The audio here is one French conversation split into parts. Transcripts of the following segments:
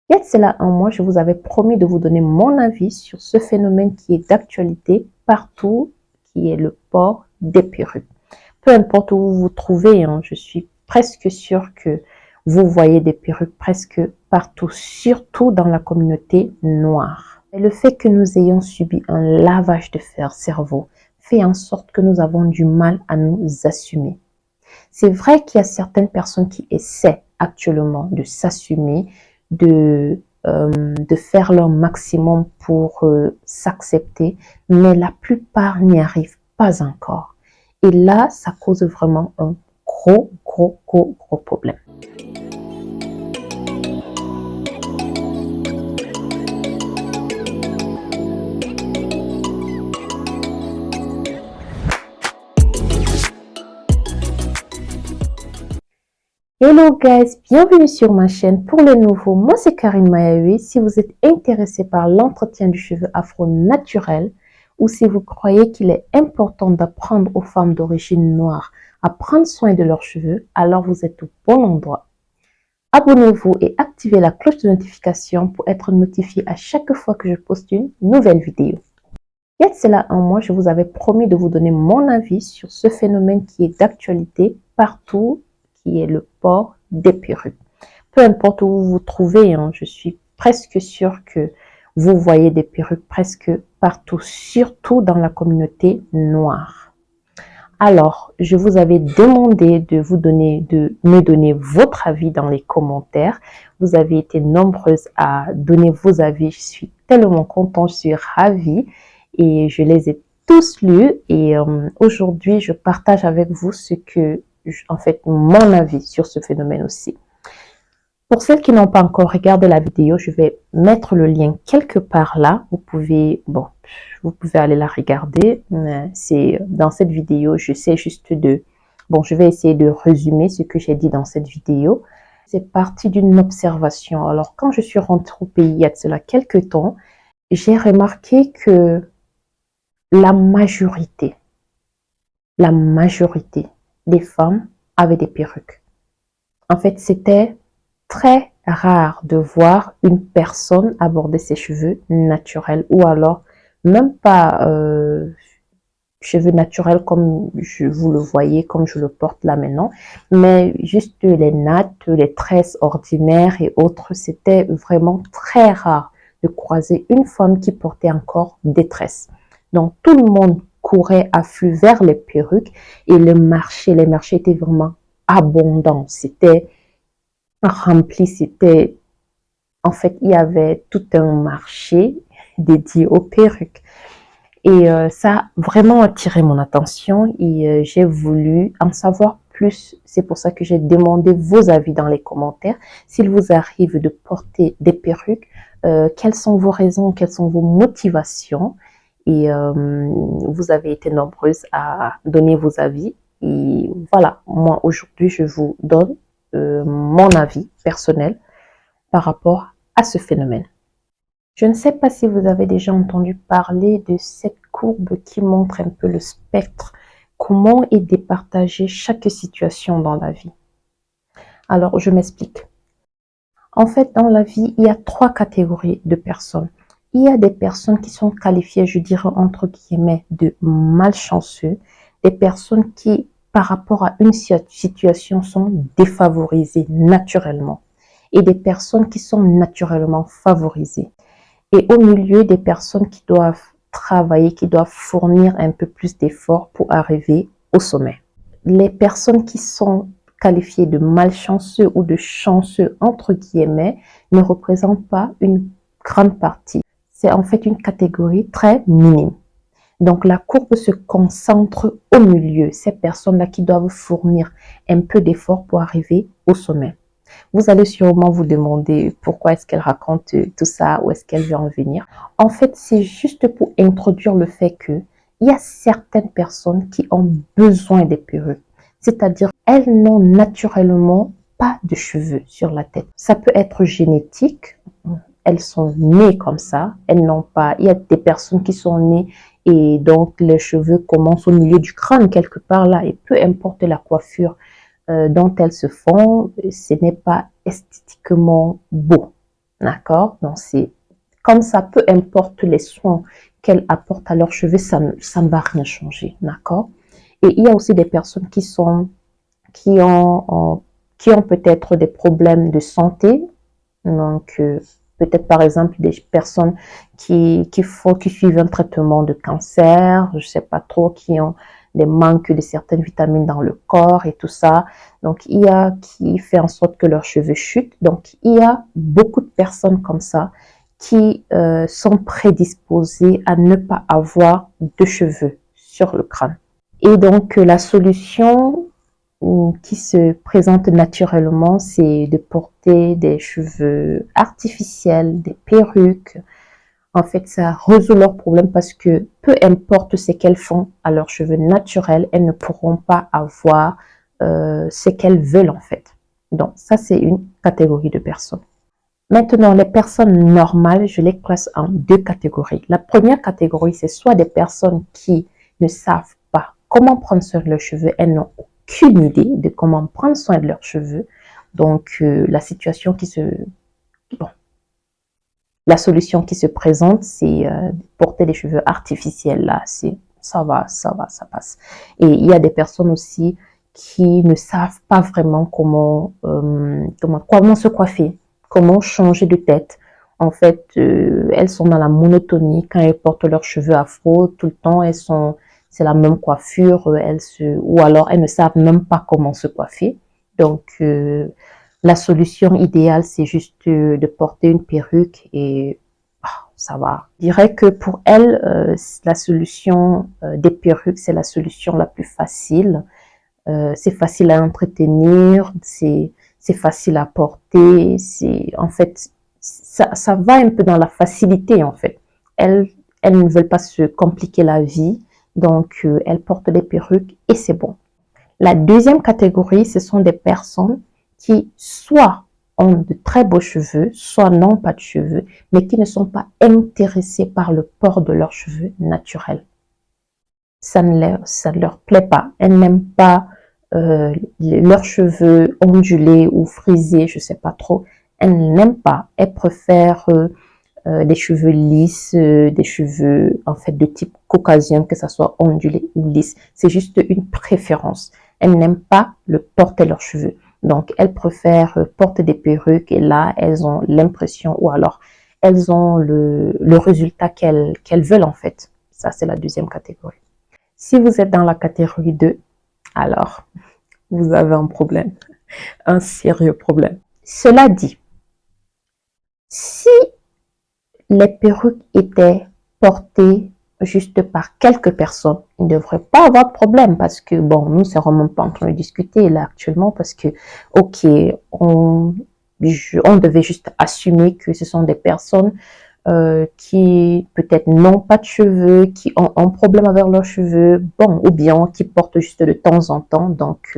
Il y a de cela un mois, je vous avais promis de vous donner mon avis sur ce phénomène qui est d'actualité partout, qui est le port des perruques. Peu importe où vous vous trouvez, je suis presque sûre que vous voyez des perruques presque partout, surtout dans la communauté noire. Et le fait que nous ayons subi un lavage de cerveau fait en sorte que nous avons du mal à nous assumer. C'est vrai qu'il y a certaines personnes qui essaient actuellement de s'assumer, de faire leur maximum pour s'accepter, mais la plupart n'y arrivent pas encore. Et là, ça cause vraiment un gros problème. Hello guys, bienvenue sur ma chaîne. Pour les nouveaux, moi c'est Karine Mayaoui. Si vous êtes intéressé par l'entretien du cheveu afro naturel ou si vous croyez qu'il est important d'apprendre aux femmes d'origine noire à prendre soin de leurs cheveux, alors vous êtes au bon endroit. Abonnez-vous et activez la cloche de notification pour être notifié à chaque fois que je poste une nouvelle vidéo. Il y a de cela un mois, je vous avais promis de vous donner mon avis sur ce phénomène qui est d'actualité partout, qui est le port des perruques. Peu importe où vous vous trouvez, je suis presque sûre que vous voyez des perruques presque partout, surtout dans la communauté noire. Alors, je vous avais demandé de me donner votre avis dans les commentaires. Vous avez été nombreuses à donner vos avis. Je suis tellement contente, je suis ravie et je les ai tous lus. Et aujourd'hui, je partage avec vous mon avis sur ce phénomène aussi. Pour celles qui n'ont pas encore regardé la vidéo, je vais mettre le lien quelque part là. Vous pouvez aller la regarder. C'est dans cette vidéo, je vais essayer de résumer ce que j'ai dit dans cette vidéo. C'est parti d'une observation. Alors, quand je suis rentrée au pays il y a de cela quelques temps, j'ai remarqué que la majorité des femmes avaient des perruques. En fait, c'était très rare de voir une personne aborder ses cheveux naturels ou alors même pas cheveux naturels comme vous le voyez, comme je le porte là maintenant, mais juste les nattes, les tresses ordinaires et autres. C'était vraiment très rare de croiser une femme qui portait encore des tresses. Donc tout le monde courait à flux vers les perruques et les marchés étaient vraiment abondants. C'était rempli, en fait, il y avait tout un marché dédié aux perruques. Et ça a vraiment attiré mon attention et j'ai voulu en savoir plus. C'est pour ça que j'ai demandé vos avis dans les commentaires. S'il vous arrive de porter des perruques, quelles sont vos raisons, quelles sont vos motivations? Et vous avez été nombreuses à donner vos avis. Et voilà, moi aujourd'hui, je vous donne mon avis personnel par rapport à ce phénomène. Je ne sais pas si vous avez déjà entendu parler de cette courbe qui montre un peu le spectre, comment est départagée chaque situation dans la vie. Alors, je m'explique. En fait, dans la vie, il y a 3 catégories de personnes. Il y a des personnes qui sont qualifiées, je dirais entre guillemets, de malchanceux, des personnes qui, par rapport à une situation, sont défavorisées naturellement, et des personnes qui sont naturellement favorisées. Et au milieu, des personnes qui doivent travailler, qui doivent fournir un peu plus d'efforts pour arriver au sommet. Les personnes qui sont qualifiées de malchanceux ou de chanceux, entre guillemets, ne représentent pas une grande partie. C'est en fait une catégorie très minime. Donc, la courbe se concentre au milieu, ces personnes-là qui doivent fournir un peu d'efforts pour arriver au sommet. Vous allez sûrement vous demander pourquoi est-ce qu'elle raconte tout ça, où est-ce qu'elle veut en venir. En fait, c'est juste pour introduire le fait que il y a certaines personnes qui ont besoin des perruques. C'est-à-dire, elles n'ont naturellement pas de cheveux sur la tête. Ça peut être génétique. Elles sont nées comme ça. Elles n'ont pas. Il y a des personnes qui sont nées et donc les cheveux commencent au milieu du crâne quelque part là. Et peu importe la coiffure dont elles se font, ce n'est pas esthétiquement beau. D'accord? Donc, c'est comme ça, peu importe les soins qu'elle apporte à leurs cheveux, ça ne va rien changer. D'accord? Et il y a aussi des personnes qui ont, qui ont peut-être des problèmes de santé. Donc, peut-être par exemple des personnes qui suivent un traitement de cancer, je sais pas trop, qui ont des manques de certaines vitamines dans le corps et tout ça. Donc, il y a qui fait en sorte que leurs cheveux chutent. Donc, il y a beaucoup de personnes comme ça qui sont prédisposées à ne pas avoir de cheveux sur le crâne. Et donc, la solution qui se présente naturellement, c'est de porter des cheveux artificiels, des perruques. En fait, ça résout leur problème parce que peu importe ce qu'elles font à leurs cheveux naturels, elles ne pourront pas avoir ce qu'elles veulent en fait. Donc, ça, c'est une catégorie de personnes. Maintenant, les personnes normales, je les classe en deux catégories. La première catégorie, c'est soit des personnes qui ne savent pas comment prendre soin de leurs cheveux, elles n'ont aucune idée de comment prendre soin de leurs cheveux. Donc, la solution qui se présente, c'est porter des cheveux artificiels. Là, ça va, ça passe. Et il y a des personnes aussi qui ne savent pas vraiment comment se coiffer, comment changer de tête. En fait, elles sont dans la monotonie quand elles portent leurs cheveux afro tout le temps. C'est la même coiffure, ou alors elles ne savent même pas comment se coiffer. Donc, la solution idéale, c'est juste de porter une perruque et ça va. Je dirais que pour elle, la solution des perruques, c'est la solution la plus facile. C'est facile à entretenir, c'est facile à porter. En fait, ça va un peu dans la facilité en fait. Elles ne veulent pas se compliquer la vie, donc elles portent des perruques et c'est bon. La deuxième catégorie, ce sont des personnes qui soit ont de très beaux cheveux, soit n'ont pas de cheveux, mais qui ne sont pas intéressés par le port de leurs cheveux naturels. Ça ne leur plaît pas. Elles n'aiment pas leurs cheveux ondulés ou frisés, je sais pas trop. Elles n'aiment pas. Elles préfèrent des cheveux lisses, des cheveux en fait de type caucasien, que ça soit ondulé ou lisse. C'est juste une préférence. Elles n'aiment pas le porter leurs cheveux. Donc, elles préfèrent porter des perruques et là, elles ont l'impression ou alors elles ont le résultat qu'elles veulent en fait. Ça, c'est la deuxième catégorie. Si vous êtes dans la catégorie 2, alors vous avez un problème, un sérieux problème. Cela dit, si les perruques étaient portées juste par quelques personnes, il ne devrait pas avoir de problème parce que, bon, nous ne serons même pas en train de discuter là actuellement parce que, ok, on devait juste assumer que ce sont des personnes qui peut-être n'ont pas de cheveux, qui ont un problème avec leurs cheveux, bon, ou bien qui portent juste de temps en temps, donc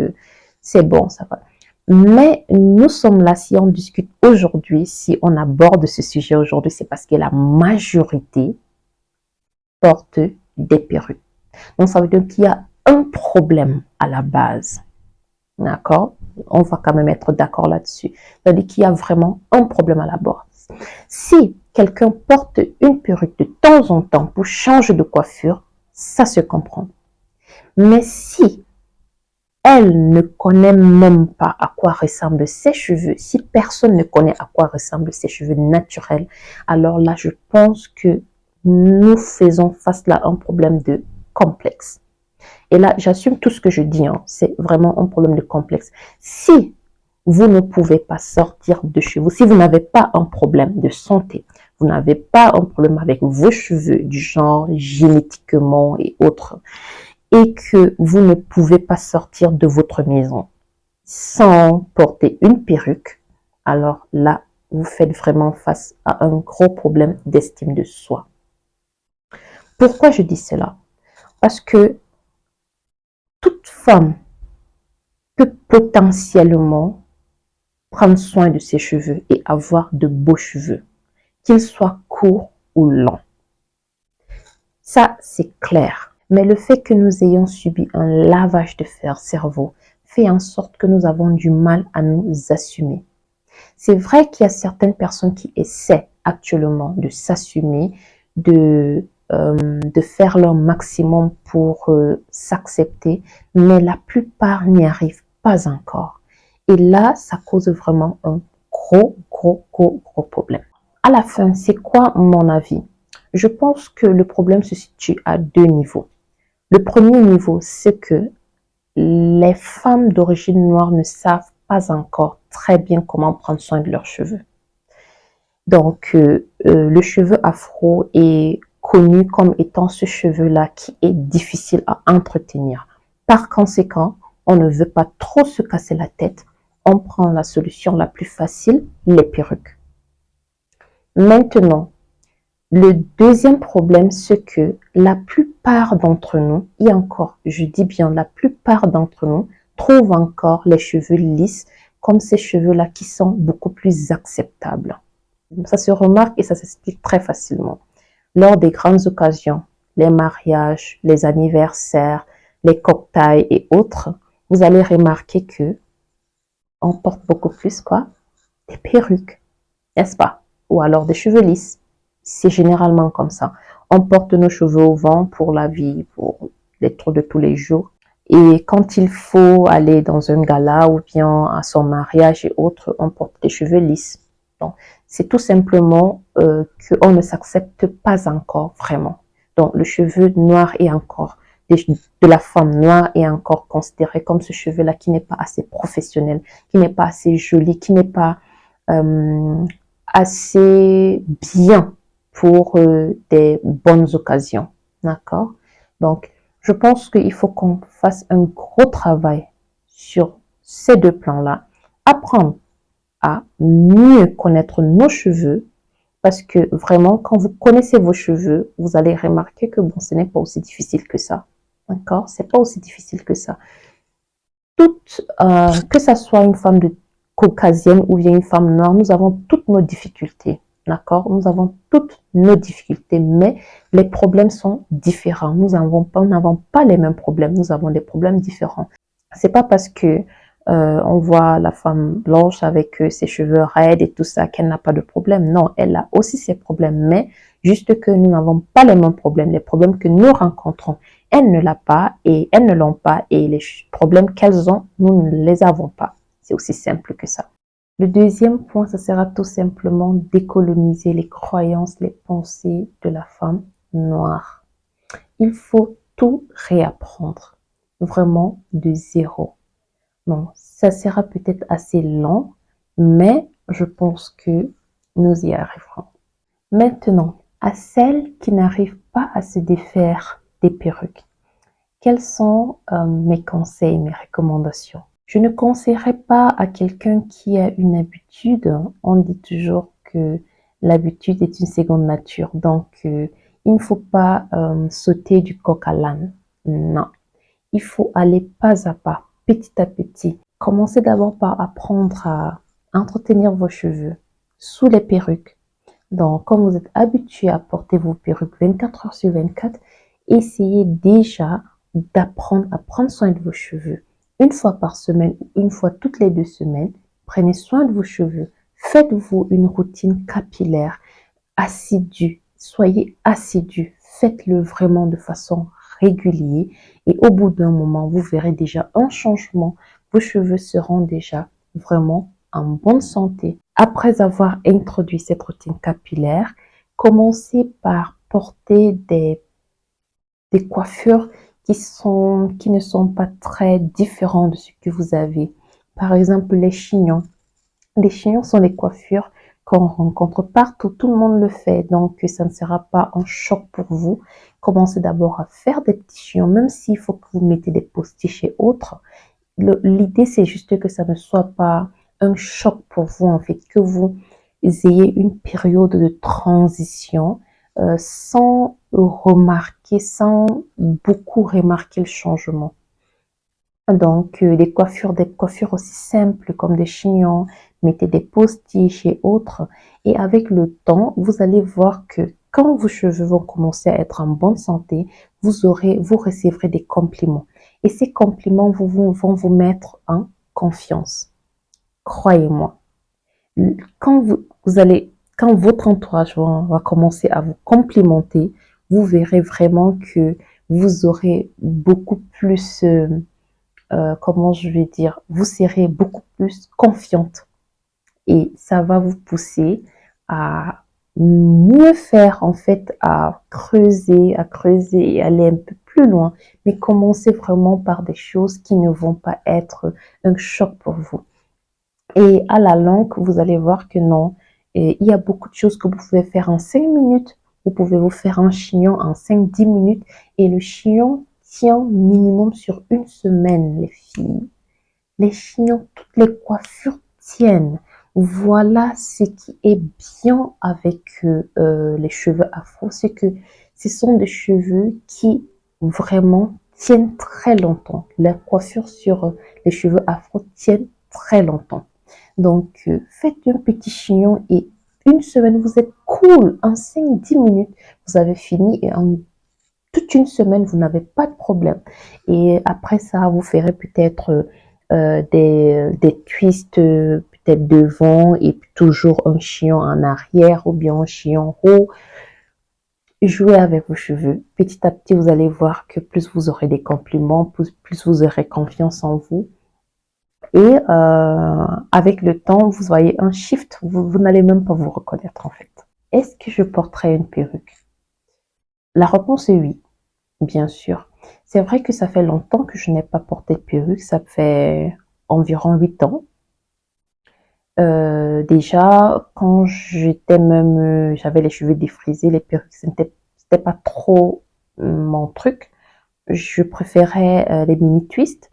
c'est bon, ça va. Mais nous sommes là, si on discute aujourd'hui, si on aborde ce sujet aujourd'hui, c'est parce que la majorité porte des perruques. Donc, ça veut dire qu'il y a un problème à la base. D'accord? On va quand même être d'accord là-dessus. Ça veut dire qu'il y a vraiment un problème à la base. Si quelqu'un porte une perruque de temps en temps pour changer de coiffure, ça se comprend. Mais si elle ne connaît même pas à quoi ressemblent ses cheveux, si personne ne connaît à quoi ressemblent ses cheveux naturels, alors là, je pense que nous faisons face là à un problème de complexe. Et là, j'assume tout ce que je dis, hein, c'est vraiment un problème de complexe. Si vous ne pouvez pas sortir de chez vous, si vous n'avez pas un problème de santé, vous n'avez pas un problème avec vos cheveux, du genre génétiquement et autres, et que vous ne pouvez pas sortir de votre maison sans porter une perruque, alors là, vous faites vraiment face à un gros problème d'estime de soi. Pourquoi je dis cela? Parce que toute femme peut potentiellement prendre soin de ses cheveux et avoir de beaux cheveux, qu'ils soient courts ou longs. Ça, c'est clair. Mais le fait que nous ayons subi un lavage de cerveau fait en sorte que nous avons du mal à nous assumer. C'est vrai qu'il y a certaines personnes qui essaient actuellement de s'assumer, de faire leur maximum pour s'accepter, mais la plupart n'y arrivent pas encore. Et là, ça cause vraiment un gros problème. À la fin, c'est quoi mon avis? Je pense que le problème se situe à deux niveaux. Le premier niveau, c'est que les femmes d'origine noire ne savent pas encore très bien comment prendre soin de leurs cheveux. Donc, le cheveu afro est connu comme étant ce cheveu-là qui est difficile à entretenir. Par conséquent, on ne veut pas trop se casser la tête. On prend la solution la plus facile, les perruques. Maintenant, le deuxième problème, c'est que la plupart d'entre nous, et encore, je dis bien la plupart d'entre nous, trouvent encore les cheveux lisses comme ces cheveux-là qui sont beaucoup plus acceptables. Ça se remarque et ça s'explique très facilement. Lors des grandes occasions, les mariages, les anniversaires, les cocktails et autres, vous allez remarquer que on porte beaucoup plus quoi? Des perruques, n'est-ce pas? Ou alors des cheveux lisses. C'est généralement comme ça. On porte nos cheveux au vent pour la vie, pour les trucs de tous les jours. Et quand il faut aller dans un gala ou bien à son mariage et autres, on porte des cheveux lisses. Donc, c'est tout simplement qu'on ne s'accepte pas encore vraiment. Donc, le cheveu noir est encore, de la femme noire est encore considéré comme ce cheveu-là qui n'est pas assez professionnel, qui n'est pas assez joli, qui n'est pas assez bien pour des bonnes occasions. D'accord? Donc, je pense qu'il faut qu'on fasse un gros travail sur ces deux plans-là. Apprendre à mieux connaître nos cheveux parce que vraiment, quand vous connaissez vos cheveux, vous allez remarquer que bon, ce n'est pas aussi difficile que ça. D'accord? C'est pas aussi difficile que ça. Que ça soit une femme caucasienne ou bien une femme noire, nous avons toutes nos difficultés. D'accord? Nous avons toutes nos difficultés, mais les problèmes sont différents. Nous n'avons pas les mêmes problèmes. Nous avons des problèmes différents. C'est pas parce que on voit la femme blanche avec ses cheveux raides et tout ça qu'elle n'a pas de problème. Non, elle a aussi ses problèmes, mais juste que nous n'avons pas les mêmes problèmes. Les problèmes que nous rencontrons, elles ne l'ont pas et elles ne l'ont pas et les problèmes qu'elles ont, nous ne les avons pas. C'est aussi simple que ça. Le deuxième point, ça sera tout simplement décoloniser les croyances, les pensées de la femme noire. Il faut tout réapprendre, vraiment de zéro. Bon, ça sera peut-être assez lent, mais je pense que nous y arriverons. Maintenant, à celles qui n'arrivent pas à se défaire des perruques, quels sont mes conseils, mes recommandations? Je ne conseillerais pas à quelqu'un qui a une habitude. On dit toujours que l'habitude est une seconde nature. Donc, il ne faut pas sauter du coq à l'âne. Non. Il faut aller pas à pas, petit à petit. Commencez d'abord par apprendre à entretenir vos cheveux sous les perruques. Donc, comme vous êtes habitué à porter vos perruques 24 heures sur 24, essayez déjà d'apprendre à prendre soin de vos cheveux. Une fois par semaine ou une fois toutes les 2 semaines, prenez soin de vos cheveux. Faites-vous une routine capillaire assidue. Soyez assidus. Faites-le vraiment de façon régulière et au bout d'un moment, vous verrez déjà un changement. Vos cheveux seront déjà vraiment en bonne santé. Après avoir introduit cette routine capillaire, commencez par porter des coiffures qui ne sont pas très différentes de ce que vous avez. Par exemple, les chignons. Les chignons sont des coiffures qu'on rencontre partout, tout le monde le fait, donc ça ne sera pas un choc pour vous. Commencez d'abord à faire des petits chignons, même s'il faut que vous mettez des postiches et autres. L'idée, c'est juste que ça ne soit pas un choc pour vous, en fait, que vous ayez une période de transition sans beaucoup remarquer le changement. Donc, des coiffures aussi simples comme des chignons, mettez des postiches et autres. Et avec le temps, vous allez voir que quand vos cheveux vont commencer à être en bonne santé, vous recevrez des compliments. Et ces compliments vont vous mettre en confiance. Croyez-moi. quand votre entourage va commencer à vous complimenter, vous verrez vraiment que vous aurez beaucoup plus, comment je vais dire, vous serez beaucoup plus confiante et ça va vous pousser à mieux faire en fait, à creuser et aller un peu plus loin, mais commencez vraiment par des choses qui ne vont pas être un choc pour vous. Et à la longue, vous allez voir que non, et il y a beaucoup de choses que vous pouvez faire en 5 minutes. Vous pouvez vous faire un chignon en 5-10 minutes et le chignon tient minimum sur une semaine, les filles. Les chignons, toutes les coiffures tiennent. Voilà ce qui est bien avec les cheveux afro, c'est que ce sont des cheveux qui vraiment tiennent très longtemps. La coiffure sur les cheveux afro tiennent très longtemps. Donc, faites un petit chignon et une semaine, vous êtes cool. En 5-10 minutes, vous avez fini et en toute une semaine, vous n'avez pas de problème. Et après ça, vous ferez peut-être des twists peut-être devant et toujours un chignon en arrière ou bien un chignon haut. Jouez avec vos cheveux. Petit à petit, vous allez voir que plus vous aurez des compliments, plus vous aurez confiance en vous. Et avec le temps, vous voyez un shift. Vous n'allez même pas vous reconnaître en fait. Est-ce que je porterai une perruque? La réponse est oui. Bien sûr. C'est vrai que ça fait longtemps que je n'ai pas porté de perruque, ça fait environ 8 ans. Déjà, quand j'avais les cheveux défrisés, les perruques, c'était pas trop mon truc. Je préférais les mini twists.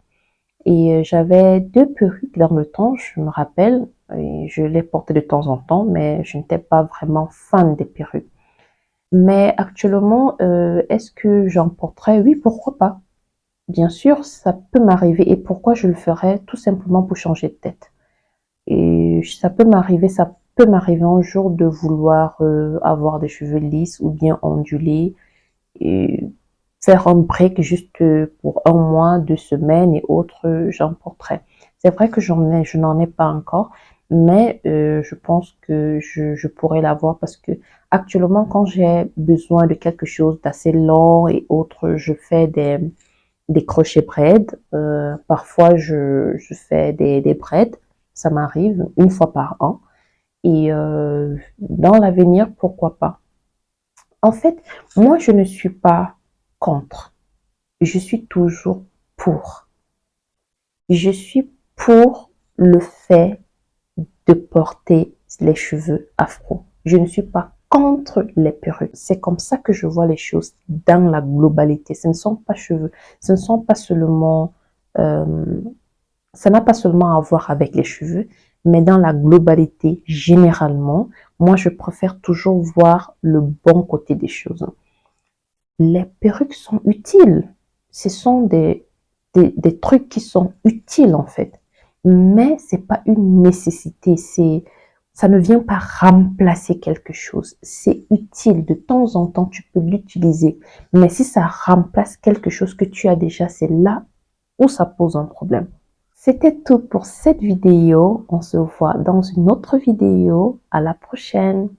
Et j'avais 2 perruques dans le temps, je me rappelle, et je les portais de temps en temps, mais je n'étais pas vraiment fan des perruques. Mais actuellement, est-ce que j'en porterais? Oui, pourquoi pas? Bien sûr, ça peut m'arriver. Et pourquoi je le ferais? Tout simplement pour changer de tête. Et ça peut m'arriver un jour de vouloir avoir des cheveux lisses ou bien ondulés et faire un break juste pour 1 mois, 2 semaines et autres, j'en porterai. C'est vrai que je n'en ai pas encore, mais je pense que je pourrais l'avoir parce que actuellement, quand j'ai besoin de quelque chose d'assez lent et autres, je fais des crochets braids. Parfois, je fais des braids. Ça m'arrive 1 fois par an. Et dans l'avenir, pourquoi pas? En fait, moi, je ne suis pas contre. Je suis toujours pour. Je suis pour le fait de porter les cheveux afro. Je ne suis pas contre les perruques. C'est comme ça que je vois les choses dans la globalité. Ce ne sont pas cheveux, ce ne sont pas seulement, euh, ça n'a pas seulement à voir avec les cheveux, mais dans la globalité, généralement, moi, je préfère toujours voir le bon côté des choses. Les perruques sont utiles. Ce sont des trucs qui sont utiles en fait. Mais c'est pas une nécessité. Ça ne vient pas remplacer quelque chose. C'est utile. De temps en temps, tu peux l'utiliser. Mais si ça remplace quelque chose que tu as déjà, c'est là où ça pose un problème. C'était tout pour cette vidéo. On se voit dans une autre vidéo. À la prochaine.